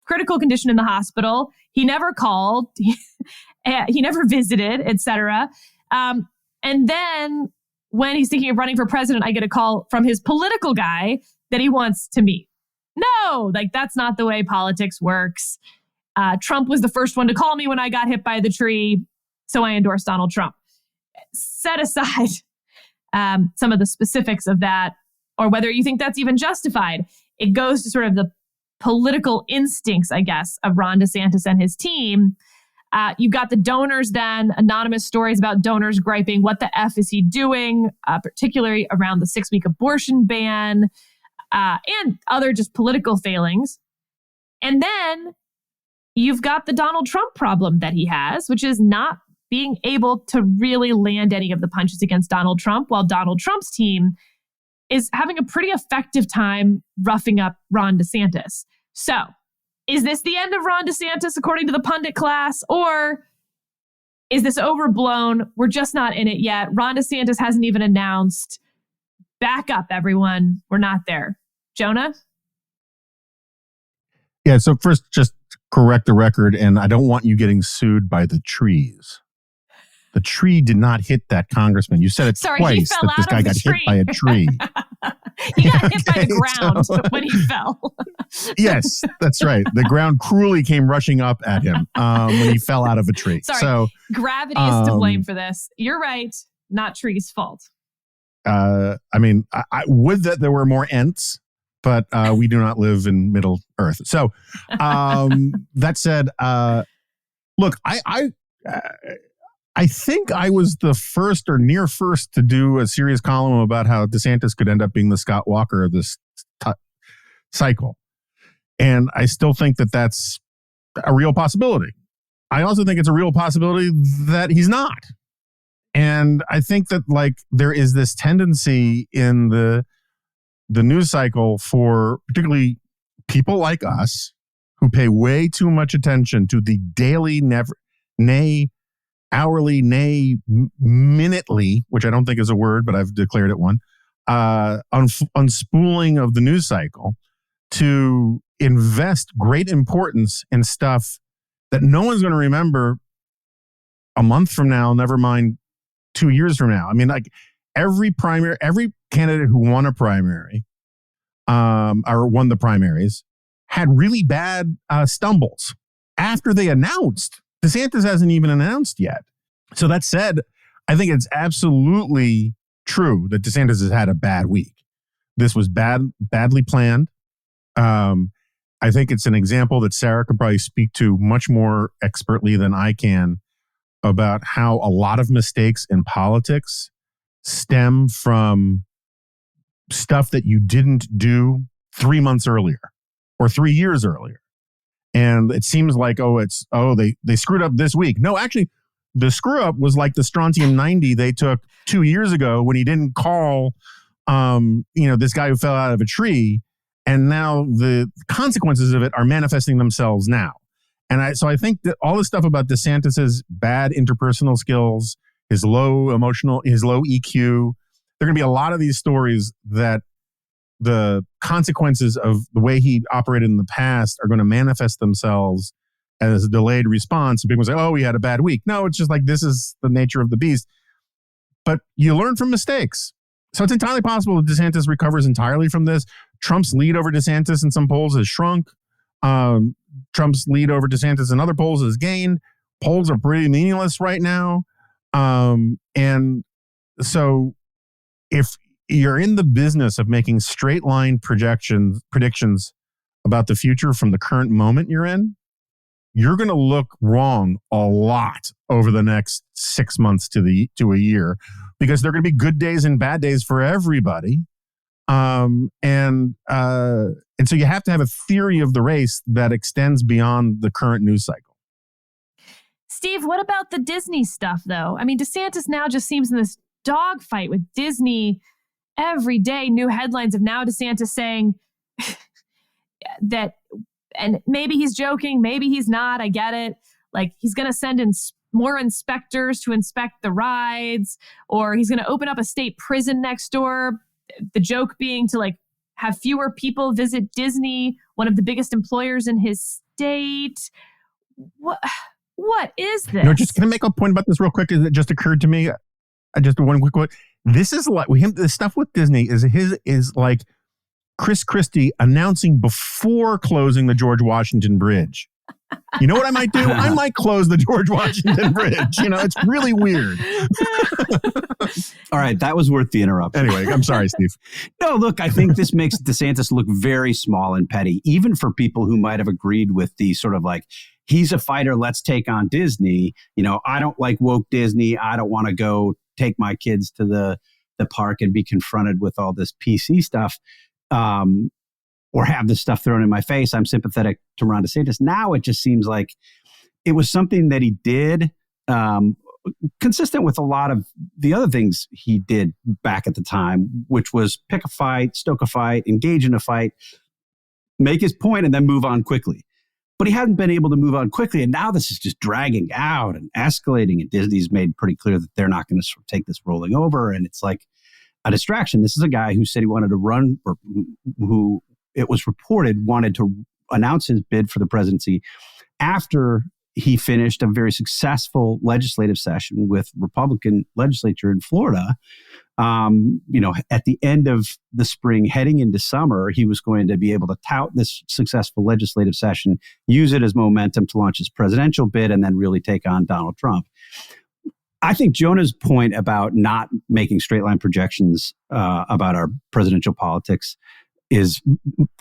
critical condition in the hospital. He never called. He never visited, etc. And then when he's thinking of running for president, I get a call from his political guy that he wants to meet. No, that's not the way politics works. Trump was the first one to call me when I got hit by the tree, so I endorsed Donald Trump. Set aside some of the specifics of that, or whether you think that's even justified. It goes to sort of the political instincts, I guess, of Ron DeSantis and his team. You've got the donors then, anonymous stories about donors griping, what the F is he doing, particularly around the 6-week abortion ban, and other just political failings. And then you've got the Donald Trump problem that he has, which is not being able to really land any of the punches against Donald Trump, while Donald Trump's team is having a pretty effective time roughing up Ron DeSantis. So, is this the end of Ron DeSantis, according to the pundit class, or is this overblown? We're just not in it yet. Ron DeSantis hasn't even announced. Back up, everyone. We're not there. Jonah? Yeah, so first, just correct the record, and I don't want you getting sued by the trees. The tree did not hit that congressman. You said it twice that this guy got hit by a tree. He got hit by the ground when he fell. Yes, that's right. The ground cruelly came rushing up at him when he fell out of a tree. Sorry, so gravity is to blame for this. You're right, not tree's fault. I would that there were more Ents, but we do not live in Middle Earth. So that said, look, I think I was the first or near first to do a serious column about how DeSantis could end up being the Scott Walker of this cycle. And I still think that that's a real possibility. I also think it's a real possibility that he's not. And I think that like there is this tendency in the news cycle for particularly people like us who pay way too much attention to the daily, hourly, minutely, which I don't think is a word, but I've declared it one, unspooling of the news cycle, to invest great importance in stuff that no one's going to remember a month from now, never mind 2 years from now. I mean, like every candidate who won a primary or won the primaries had really bad stumbles after they announced. DeSantis hasn't even announced yet. So that said, I think it's absolutely true that DeSantis has had a bad week. This was badly planned. I think it's an example that Sarah could probably speak to much more expertly than I can about how a lot of mistakes in politics stem from stuff that you didn't do 3 months earlier or 3 years earlier. And it seems like, they screwed up this week. No, actually, the screw up was like the strontium 90 they took 2 years ago when he didn't call, this guy who fell out of a tree. And now the consequences of it are manifesting themselves now. And I think that all this stuff about DeSantis's bad interpersonal skills, his low EQ, there are going to be a lot of these stories that the consequences of the way he operated in the past are going to manifest themselves as a delayed response. And people say, oh, he had a bad week. No, it's just like, this is the nature of the beast. But you learn from mistakes. So it's entirely possible that DeSantis recovers entirely from this. Trump's lead over DeSantis in some polls has shrunk. Trump's lead over DeSantis in other polls has gained. Polls are pretty meaningless right now. And so if you're in the business of making straight line predictions about the future from the current moment you're in, you're going to look wrong a lot over the next 6 months to a year, because there are going to be good days and bad days for everybody. And so you have to have a theory of the race that extends beyond the current news cycle. Steve, what about the Disney stuff, though? I mean, DeSantis now just seems in this dogfight with Disney every day. New headlines of now DeSantis saying that, and maybe he's joking, maybe he's not, I get it. Like, he's going to send in more inspectors to inspect the rides, or he's going to open up a state prison next door. The joke being to like have fewer people visit Disney, one of the biggest employers in his state. What is this? Just can I make a point about this real quick? It just occurred to me. Just one quick quote. This is like the stuff with Disney is like Chris Christie announcing before closing the George Washington Bridge. You know what I might do? I might close the George Washington Bridge. It's really weird. All right, that was worth the interruption. Anyway, I'm sorry, Steve. No, look, I think this makes DeSantis look very small and petty, even for people who might have agreed with the sort of like, he's a fighter, let's take on Disney. I don't like woke Disney. I don't want to go take my kids to the park and be confronted with all this PC stuff. Or have this stuff thrown in my face. I'm sympathetic to Ron DeSantis. Now it just seems like it was something that he did, consistent with a lot of the other things he did back at the time, which was pick a fight, stoke a fight, engage in a fight, make his point, and then move on quickly. But he hadn't been able to move on quickly, and now this is just dragging out and escalating, and Disney's made pretty clear that they're not going to take this rolling over, and it's like a distraction. This is a guy who said he wanted to run, or who it was reported wanted to announce his bid for the presidency after he finished a very successful legislative session with Republican legislature in Florida. At the end of the spring, heading into summer, he was going to be able to tout this successful legislative session, use it as momentum to launch his presidential bid, and then really take on Donald Trump. I think Jonah's point about not making straight line projections about our presidential politics is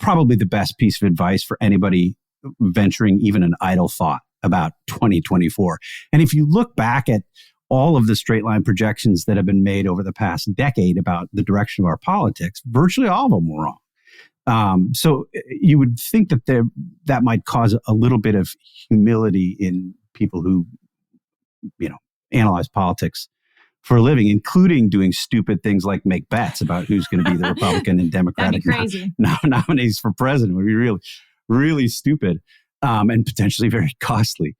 probably the best piece of advice for anybody venturing even an idle thought about 2024. And if you look back at all of the straight line projections that have been made over the past decade about the direction of our politics, virtually all of them were wrong. So you would think that that might cause a little bit of humility in people who, analyze politics for a living, including doing stupid things like make bets about who's going to be the Republican and Democratic nominees for president. It would be really, really stupid and potentially very costly.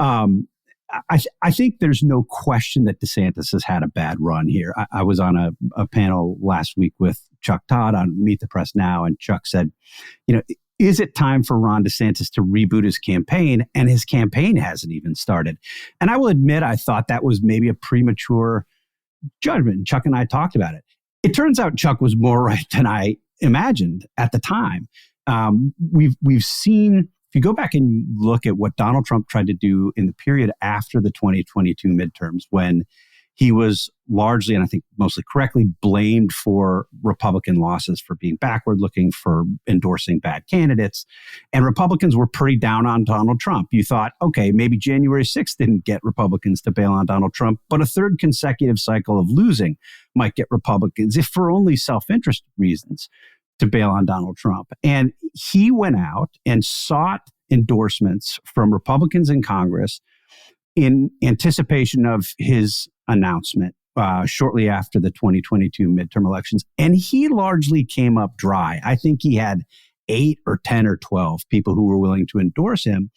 I think there's no question that DeSantis has had a bad run here. I was on a panel last week with Chuck Todd on Meet the Press Now, and Chuck said, is it time for Ron DeSantis to reboot his campaign? And his campaign hasn't even started. And I will admit, I thought that was maybe a premature judgment. Chuck and I talked about it. It turns out Chuck was more right than I imagined at the time. We've seen, if you go back and look at what Donald Trump tried to do in the period after the 2022 midterms, when he was largely, and I think mostly correctly, blamed for Republican losses, for being backward looking, for endorsing bad candidates. And Republicans were pretty down on Donald Trump. You thought, okay, maybe January 6th didn't get Republicans to bail on Donald Trump, but a third consecutive cycle of losing might get Republicans, if for only self-interest reasons, to bail on Donald Trump. And he went out and sought endorsements from Republicans in Congress in anticipation of his announcement shortly after the 2022 midterm elections. And he largely came up dry. I think he had 8 or 10 or 12 people who were willing to endorse him.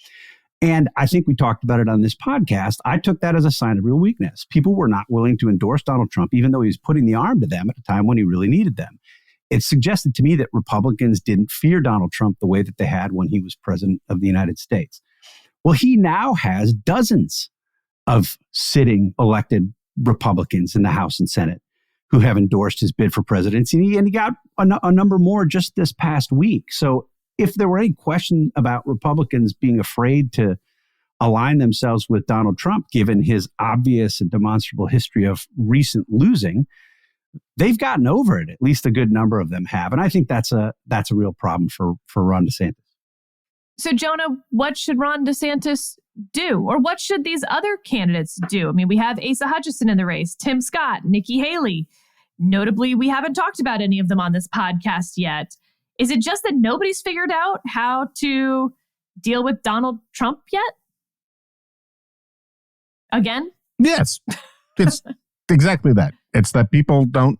And I think we talked about it on this podcast. I took that as a sign of real weakness. People were not willing to endorse Donald Trump, even though he was putting the arm to them at a time when he really needed them. It suggested to me that Republicans didn't fear Donald Trump the way that they had when he was president of the United States. Well, he now has dozens of sitting elected Republicans in the House and Senate who have endorsed his bid for presidency. And he got a number more just this past week. So if there were any question about Republicans being afraid to align themselves with Donald Trump, given his obvious and demonstrable history of recent losing, they've gotten over it. At least a good number of them have. And I think that's a real problem for Ron DeSantis. So, Jonah, what should Ron DeSantis do? Or what should these other candidates do? I mean, we have Asa Hutchinson in the race, Tim Scott, Nikki Haley. Notably, we haven't talked about any of them on this podcast yet. Is it just that nobody's figured out how to deal with Donald Trump yet? Again? Yes. It's exactly that. It's that people don't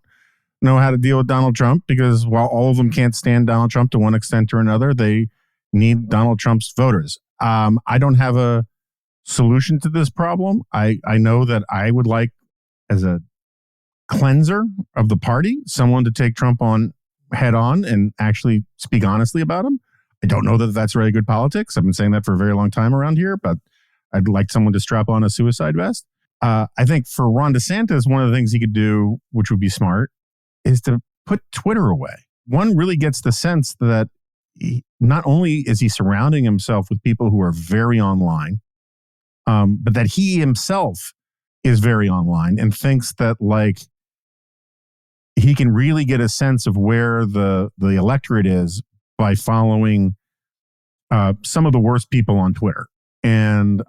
know how to deal with Donald Trump because while all of them can't stand Donald Trump to one extent or another, they need Donald Trump's voters. I don't have a solution to this problem. I know that I would like, as a cleanser of the party, someone to take Trump on head on and actually speak honestly about him. I don't know that that's really good politics. I've been saying that for a very long time around here, but I'd like someone to strap on a suicide vest. I think for Ron DeSantis, one of the things he could do, which would be smart, is to put Twitter away. One really gets the sense that not only is he surrounding himself with people who are very online, but that he himself is very online and thinks that he can really get a sense of where the electorate is by following some of the worst people on Twitter. And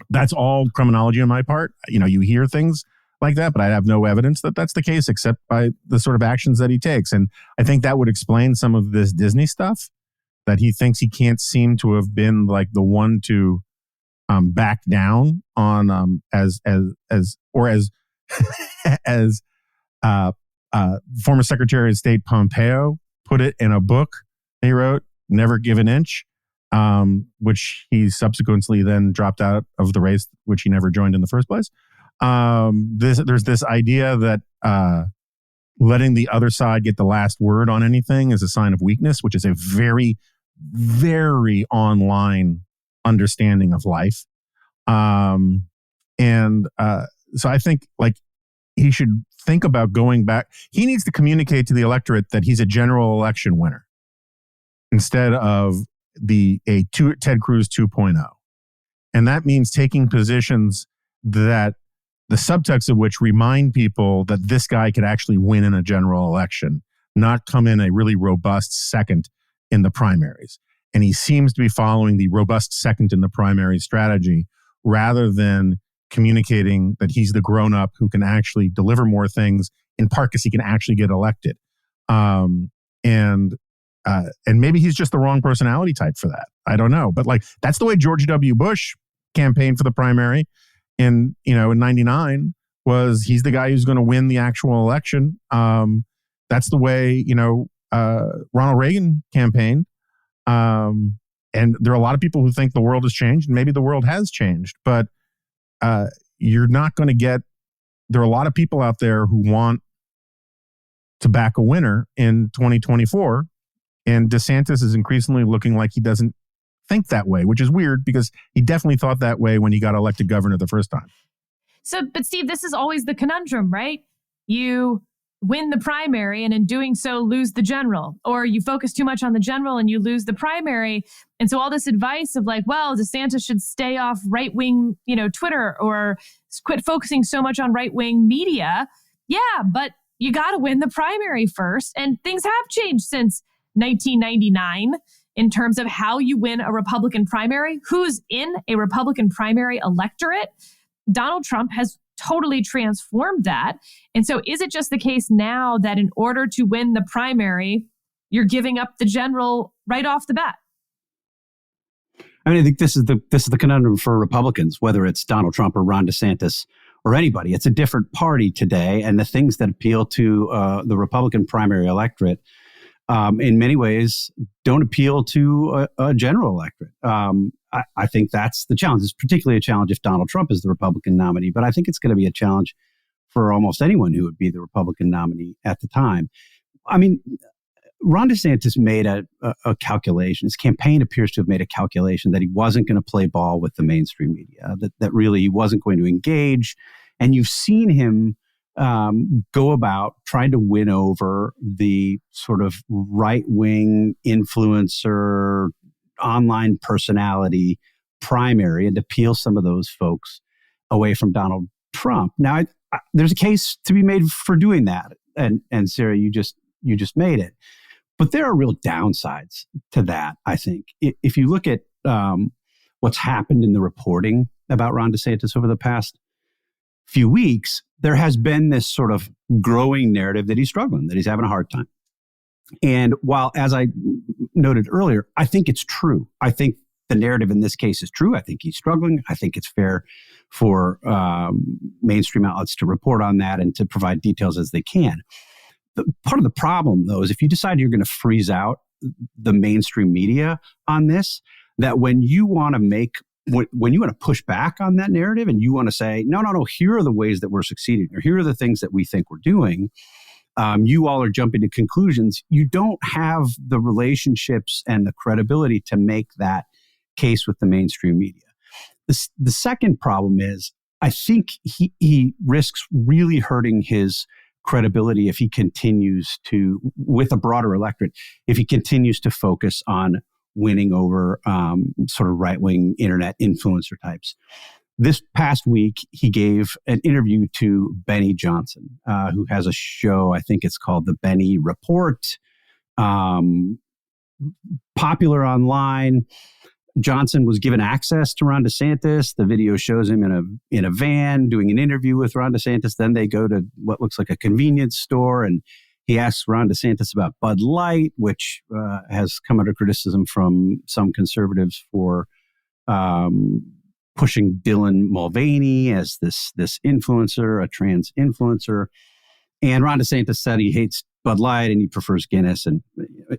that's all criminology on my part. You hear things like that, but I have no evidence that that's the case except by the sort of actions that he takes. And I think that would explain some of this Disney stuff, that he thinks he can't seem to have been like the one to back down on as former Secretary of State Pompeo put it in a book he wrote, Never Give an Inch, which he subsequently then dropped out of the race, which he never joined in the first place. There's this idea that letting the other side get the last word on anything is a sign of weakness, which is a very, very online understanding of life. So I think he should think about going back. He needs to communicate to the electorate that he's a general election winner instead of Ted Cruz 2.0. And that means taking positions that the subtext of which remind people that this guy could actually win in a general election, not come in a really robust second in the primaries. And he seems to be following the robust second in the primary strategy rather than communicating that he's the grown up who can actually deliver more things, in part because he can actually get elected. And maybe he's just the wrong personality type for that. I don't know. But like, that's the way George W. Bush campaigned for the primary in 99, was he's the guy who's going to win the actual election. That's the way, Ronald Reagan campaigned. And there are a lot of people who think the world has changed, and maybe the world has changed, but you're not going to get, there are a lot of people out there who want to back a winner in 2024. And DeSantis is increasingly looking like he doesn't think that way, which is weird because he definitely thought that way when he got elected governor the first time. So, but Steve, this is always the conundrum, right? You win the primary and in doing so lose the general, or you focus too much on the general and you lose the primary. And so all this advice of like, well, DeSantis should stay off right-wing, Twitter, or quit focusing so much on right-wing media. Yeah, but you got to win the primary first. And things have changed since 1999 in terms of how you win a Republican primary, who's in a Republican primary electorate. Donald Trump has totally transformed that. And so is it just the case now that in order to win the primary, you're giving up the general right off the bat? I mean, I think this is the conundrum for Republicans, whether it's Donald Trump or Ron DeSantis or anybody. It's a different party today, and the things that appeal to the Republican primary electorate in many ways don't appeal to a general electorate. I think that's the challenge. It's particularly a challenge if Donald Trump is the Republican nominee, but I think it's going to be a challenge for almost anyone who would be the Republican nominee at the time. I mean, Ron DeSantis made a calculation. His campaign appears to have made a calculation that he wasn't going to play ball with the mainstream media, that really he wasn't going to engage. And you've seen him go about trying to win over the sort of right-wing influencer, online personality primary and to peel some of those folks away from Donald Trump. Now, there's a case to be made for doing that. And Sarah, you just made it. But there are real downsides to that, I think. If you look at what's happened in the reporting about Ron DeSantis over the past few weeks, there has been this sort of growing narrative that he's struggling, that he's having a hard time. And while, as I noted earlier, I think it's true. I think the narrative in this case is true. I think he's struggling. I think it's fair for mainstream outlets to report on that and to provide details as they can. Part of the problem, though, is if you decide you're going to freeze out the mainstream media on this, that when you want to push back on that narrative and you want to say, no, here are the ways that we're succeeding, or here are the things that we think we're doing, you all are jumping to conclusions. You don't have the relationships and the credibility to make that case with the mainstream media. The second problem is, I think he risks really hurting his credibility if he continues to, with a broader electorate, if he continues to focus on winning over sort of right-wing internet influencer types. This past week, he gave an interview to Benny Johnson, who has a show, I think it's called The Benny Report, popular online. Johnson was given access to Ron DeSantis. The video shows him in a van doing an interview with Ron DeSantis. Then they go to what looks like a convenience store, and he asks Ron DeSantis about Bud Light, which has come under criticism from some conservatives for pushing Dylan Mulvaney as this influencer, a trans influencer. And Ron DeSantis said he hates Bud Light and he prefers Guinness. And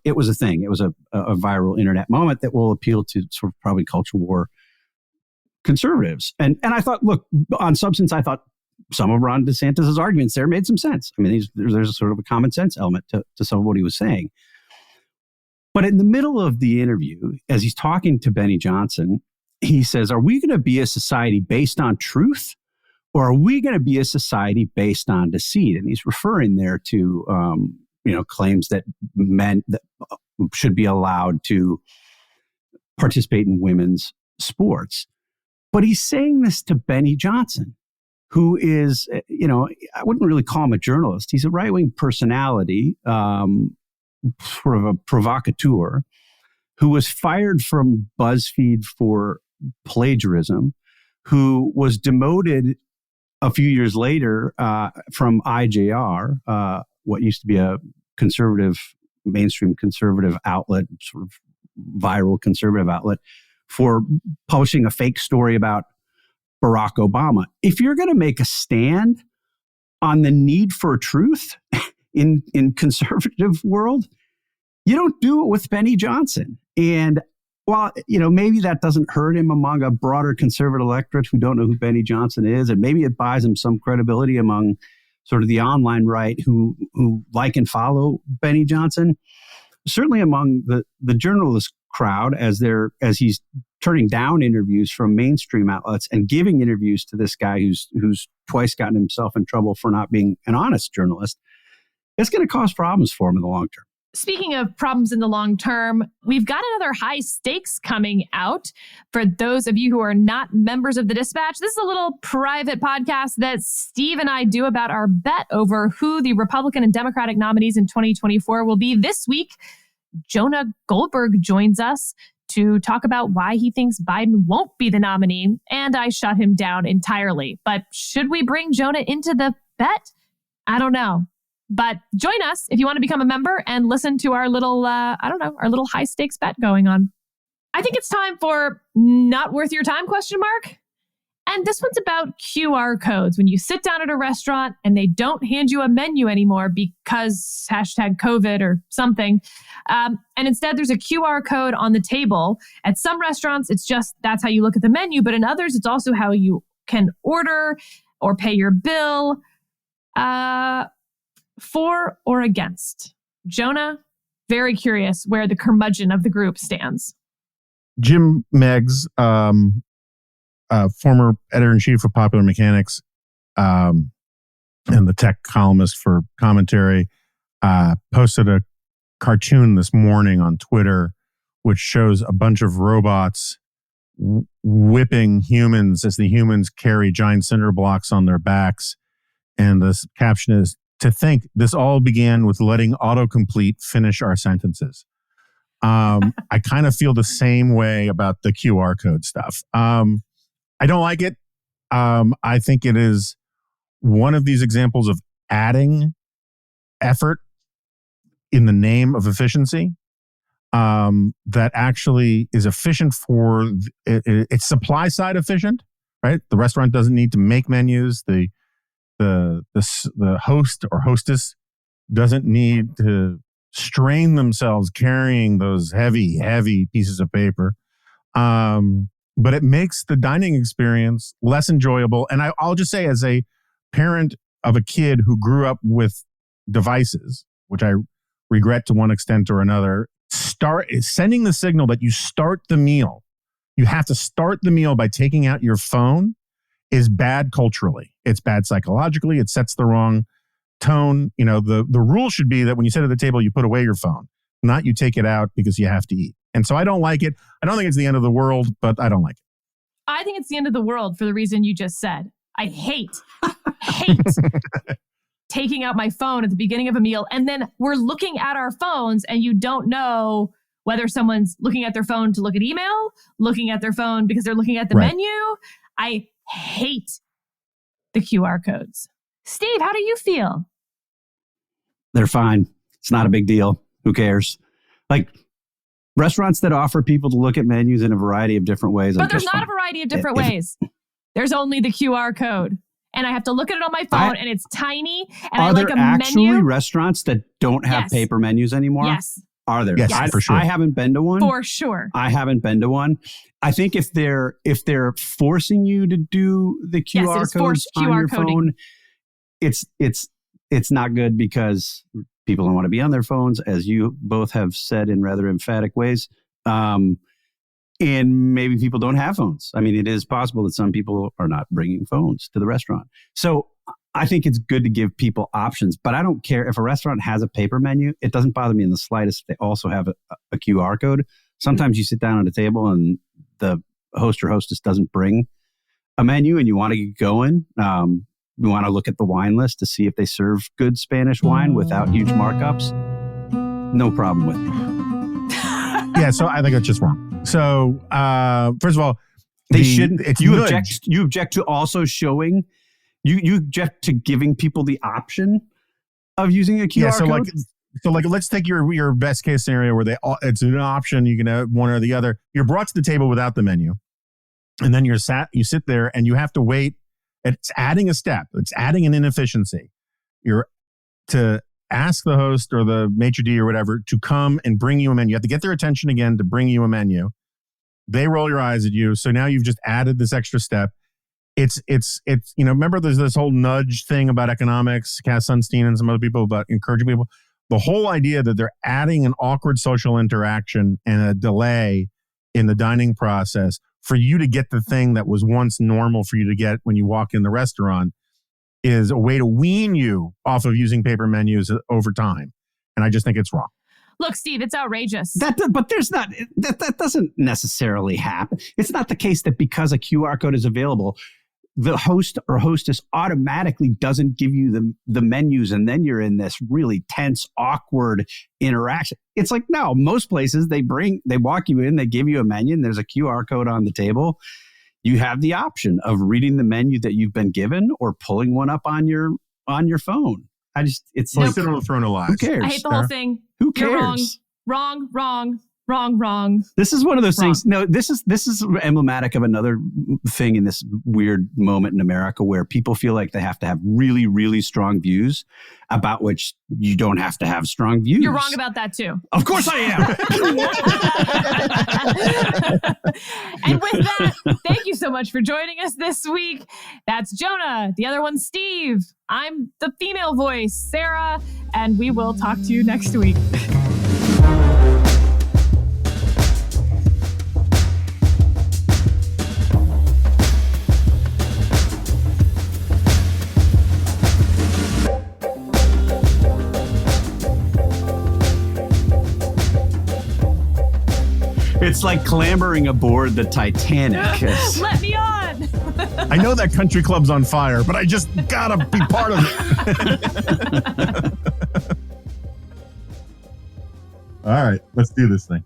it was a thing. It was a viral internet moment that will appeal to sort of probably culture war conservatives. And I thought, look, on substance, I thought some of Ron DeSantis' arguments there made some sense. I mean, there's a sort of a common sense element to some of what he was saying. But in the middle of the interview, as he's talking to Benny Johnson, he says, are we going to be a society based on truth, or are we going to be a society based on deceit? And he's referring there to, claims that men that should be allowed to participate in women's sports. But he's saying this to Benny Johnson, who is, I wouldn't really call him a journalist. He's a right-wing personality, sort of a provocateur, who was fired from BuzzFeed for plagiarism, who was demoted a few years later from IJR, what used to be a conservative, mainstream conservative outlet, sort of viral conservative outlet, for publishing a fake story about Barack Obama. If you're going to make a stand on the need for truth in conservative world, you don't do it with Benny Johnson. And while, maybe that doesn't hurt him among a broader conservative electorate who don't know who Benny Johnson is, and maybe it buys him some credibility among sort of the online right who like and follow Benny Johnson, certainly among the journalist crowd as he's turning down interviews from mainstream outlets and giving interviews to this guy who's twice gotten himself in trouble for not being an honest journalist, it's going to cause problems for him in the long term. Speaking of problems in the long term, we've got another high stakes coming out. For those of you who are not members of the Dispatch, this is a little private podcast that Steve and I do about our bet over who the Republican and Democratic nominees in 2024 will be. This week, Jonah Goldberg joins us to talk about why he thinks Biden won't be the nominee, and I shut him down entirely. But should we bring Jonah into the bet? I don't know. But join us if you want to become a member and listen to our little, our little high stakes bet going on. I think it's time for not worth your time ? And this one's about QR codes. When you sit down at a restaurant and they don't hand you a menu anymore because #COVID or something, and instead there's a QR code on the table. At some restaurants, it's just that's how you look at the menu, but in others, it's also how you can order or pay your bill. For or against? Jonah, very curious where the curmudgeon of the group stands. Jim Meigs, former editor-in-chief of Popular Mechanics and the tech columnist for Commentary, posted a cartoon this morning on Twitter which shows a bunch of robots whipping humans as the humans carry giant cinder blocks on their backs. And this caption is, "To think this all began with letting autocomplete finish our sentences." I kind of feel the same way about the QR code stuff. I don't like it. I think it is one of these examples of adding effort in the name of efficiency that actually is efficient for it's supply side efficient, right? The restaurant doesn't need to make menus. The host or hostess doesn't need to strain themselves carrying those heavy pieces of paper. But it makes the dining experience less enjoyable. And I'll just say, as a parent of a kid who grew up with devices, which I regret to one extent or another, sending the signal that you start the meal, you have to start the meal by taking out your phone, is bad culturally. It's bad psychologically. It sets the wrong tone. The rule should be that when you sit at the table, you put away your phone, not you take it out because you have to eat. And so I don't like it. I don't think it's the end of the world, but I don't like it. I think it's the end of the world for the reason you just said. I hate taking out my phone at the beginning of a meal. And then we're looking at our phones and you don't know whether someone's looking at their phone to look at email, looking at their phone because they're looking at the menu. I hate the QR codes. Steve, how do you feel? They're fine. It's not a big deal. Who cares? Like, restaurants that offer people to look at menus in a variety of different ways. But there's not a variety of different ways. There's only the QR code. And I have to look at it on my phone and it's tiny. And are I like there a actually menu. Restaurants that don't have paper menus anymore? Yes. Are there? Yes, for sure. I haven't been to one. For sure. I haven't been to one. I think if they're forcing you to do the QR codes on your phone, it's not good because people don't want to be on their phones, as you both have said in rather emphatic ways. And maybe people don't have phones. I mean, it is possible that some people are not bringing phones to the restaurant. So I think it's good to give people options, but I don't care if a restaurant has a paper menu. It doesn't bother me in the slightest if they also have a QR code. Sometimes you sit down at a table and the host or hostess doesn't bring a menu and you want to get going. You want to look at the wine list to see if they serve good Spanish wine without huge markups. No problem with me. Yeah, so I think that's just wrong. So, first of all, They shouldn't. It's You nudge. object to also showing. You object to giving people the option of using a QR code. So let's take your best case scenario where it's an option. You can have one or the other. You're brought to the table without the menu, and then you sit there and you have to wait. It's adding a step. It's adding an inefficiency. You're to ask the host or the maitre d' or whatever to come and bring you a menu. You have to get their attention again to bring you a menu. They roll your eyes at you. So now you've just added this extra step. It's remember there's this whole nudge thing about economics, Cass Sunstein and some other people about encouraging people. The whole idea that they're adding an awkward social interaction and a delay in the dining process for you to get the thing that was once normal for you to get when you walk in the restaurant is a way to wean you off of using paper menus over time. And I just think it's wrong. Look, Steve, it's outrageous. But there's not, that doesn't necessarily happen. It's not the case that because a QR code is available, the host or hostess automatically doesn't give you the menus, and then you're in this really tense, awkward interaction. It's like, no, most places they walk you in, they give you a menu, and there's a QR code on the table. You have the option of reading the menu that you've been given or pulling one up on your phone. It's like, sit on the throne of lies. Who cares? I hate the whole thing. Who cares? You're wrong. This is one of those things. No, this is emblematic of another thing in this weird moment in America where people feel like they have to have really, really strong views about which you don't have to have strong views. You're wrong about that too. Of course I am. And with that, thank you so much for joining us this week. That's Jonah. The other one's Steve. I'm the female voice, Sarah, and we will talk to you next week. It's like clambering aboard the Titanic. Let me on. I know that country club's on fire, but I just gotta be part of it. All right, let's do this thing.